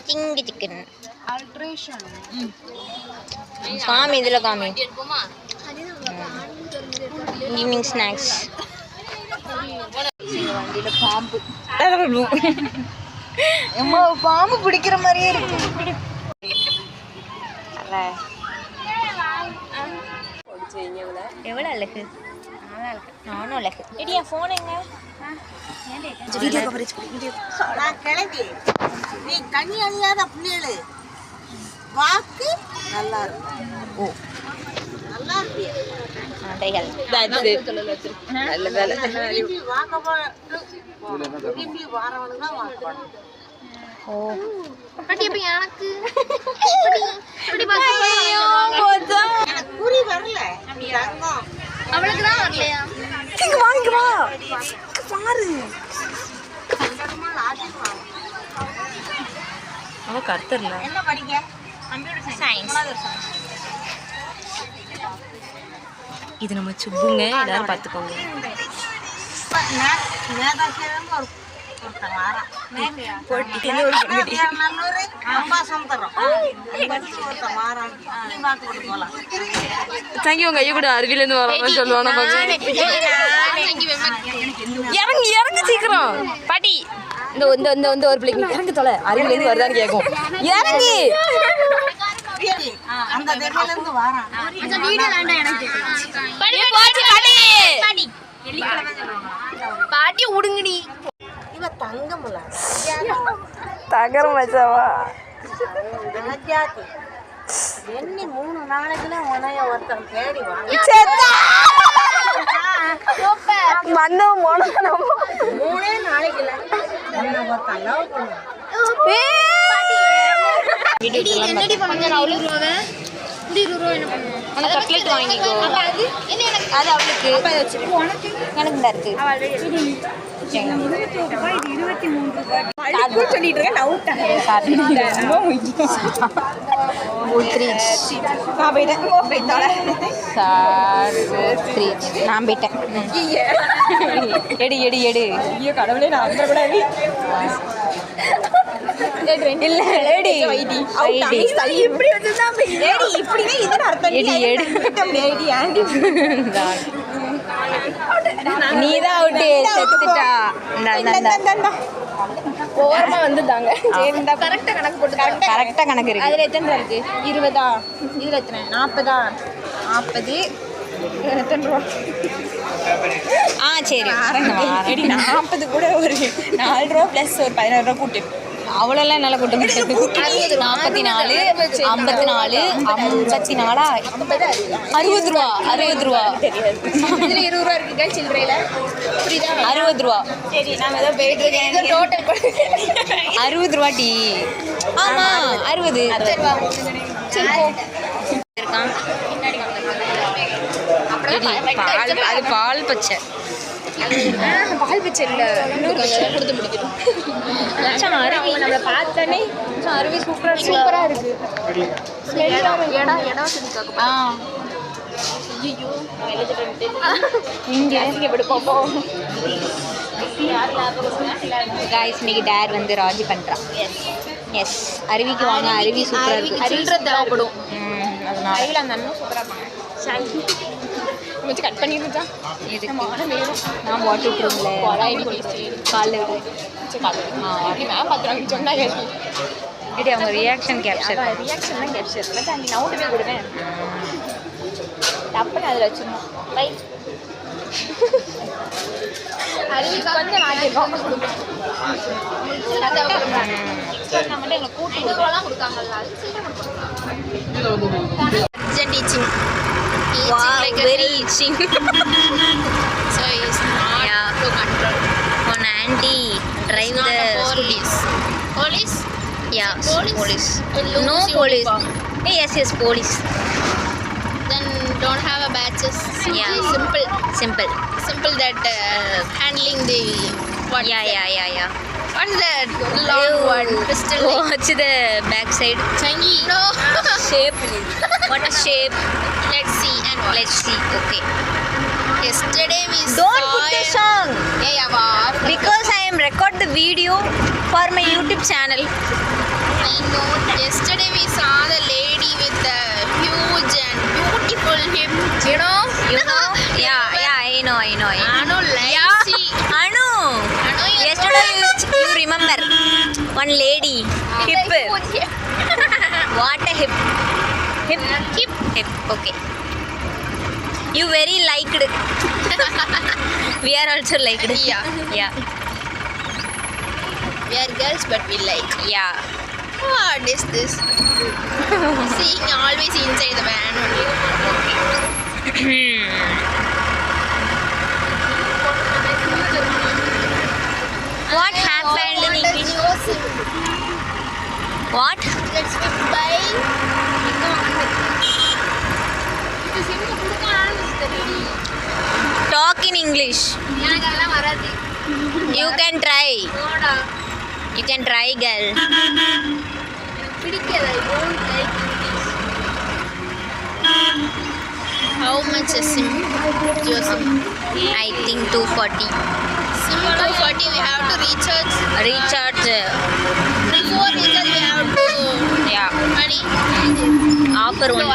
சிங்கி chicken adulteration காமி இதில் காமி ஈவினிங் ஸ்நாக்ஸ் வண்டியில் பாம்பு அம்மா பாம்பு பிடிக்கிற மாதிரியே இருக்கு எவ்வளோ அழகு நானும் அழகு எடி என் ஃபோன் எங்க வீடியோ கவரேஜ் வீடியோ நான் கிளம்பி நீ கண்ணி அழியாத பிள்ளைகளு வாக்கு நல்லா இருக்கும் ஓ நல்லா இருப்பியா அடைகள் நல்ல வேலை திருப்பி வாரவனுக்கு தான் வாக்கணும் ஓ எனக்கு குறி வரல தங்கம் அவளுக்கு தான் வரலையா இங்க வாங்க வா பாரு அவ கர்த்தர்ல என்ன படிக்க கம்ப்யூட்டர் சயின்ஸ் இது நம்ம சுப்புங்க எல்லாரும் பார்த்துக்கோங்க தங்கி உங்க ஐயா கூட அருவிலேருந்து வரணும்னு சொல்லுவாங்க இறங்கி இறங்க சீக்கிரம் பாட்டி இந்த இந்த இந்த இந்த ஒரு பிள்ளைங்க இறங்க தொலை அருவிலேருந்து வருதான்னு கேட்கும் இறங்கி அந்த தெருல இருந்து வாரான் வீடியோ வேண்டாம் எனக்கு பாட்டி உடுங்கடி இவ தங்கம்ல தகரம் வச்சாவா எண்ணி 3 நாளைக்குல உனைய ஒருத்தன் தேடி வா வந்த போன 3 நாளைக்குல உன்னை ஒருத்தன் லவ் பண்ணுவான் என்னடி பண்ணுங்க அவ்வளவு ரூபாவே இந்த 20 ரூபாய் என்ன பண்ணுவோம் அந்த கட்லெட் வாங்கிக்கோ அது என்ன எனக்கு அது அவளுக்கு உனக்கு எனக்கு தான் இருக்கு சொல்லிட்டு இருக்கேன் நான் போயிட்டேன் எடு எடு எடு கடவுளே நான் கூடாது இல்ல எடி இப்படி வச்சிருந்தா இப்படியே இதுன்னு அர்த்தம் எடி எடு நீதான் அவுட்டு செத்துட்டா ஓரமா வந்துட்டாங்க கரெக்டா கணக்கு போட்டு கரெக்டா கணக்கு இருக்கு அதுல எத்தனை இருக்கு 20 இதுல எத்தனை 40 எத்தனை ரூபா சரி 40 கூட ஒரு 4 ரூபா பிளஸ் ஒரு 16 ரூபா கூட்டு அவ்வளோலாம் என்னால் கூட்ட முடியாது 44 54 54 60 ரூபா 60 ரூபா இதுல 20 ரூபா இருக்குங்க சில்லறையில புரியுதா 60 ரூபா சரி நாம ஏதோ போயிட்டு இருக்கேன் டோட்டல் 60 ரூபா டி ஆமா 60 இருக்கான் அது பால் பச்சை பால் பச்சை இல்ல இன்னொரு பச்சை கொடுத்து முடிக்கணும் அருவி நம்மளை பார்த்தனே அருவி சூப்பரா இருக்கு இடம் இங்கே போப்போம் காய்ஸ் இன்னைக்கு டேர் வந்து ராஜி பண்ணுறான் எஸ் அருவிக்கு வாங்க அருவி சூப்பராக இருக்கு அருவி தேவைப்படும் அதனால அருவியில் அந்த அண்ணன் சூப்பராக இருப்பாங்க கொஞ்சம் கட் பண்ணிருந்தா நான் வாட்டர் விட்டுருங்களே காலைல மேம் பார்த்துருவாங்க சொன்னாங்க இது அவங்க ரியாக்ஷன் கேப்சர் ரியாக்ஷன் தான் கேப்சர் இல்லை அங்கே நவுட்டுமே கொடுவேன் டப்புன்னு அதில் வச்சிடணும் பை அருவி கொஞ்சம் நாட்டிருக்கோம் நம்மகிட்ட எங்களை கூட்டு ரூபாலாம் கொடுக்காங்கல்ல அது teaching like very itching so it's not to control one auntie drive the police yeah police Will no lose your police uniform. yes police then don't have a badges Yeah. simple that handling the what yeah what's that long one crystal watch the back side changi no shape what a shape let's see okay yesterday we don't saw put the song yeah wow because I am record the video for my YouTube channel Yesterday we saw the lady with the huge and beautiful hips. You know? Yeah, I know. Anu likes Anu, yesterday you remember one lady hip. What a hip. Hip. Okay. You very liked. We are also liked. Yeah. We are girls but we like. Yeah. What is this? Seeing always inside the van only. What happened in English? What? Let's buy. Talk in English. You can try. You can try, girl. How much is SIM? Your SIM? I think 240. SIM 240 we have to recharge. Recharge. Before recharge we have to Yeah. money. Offer only.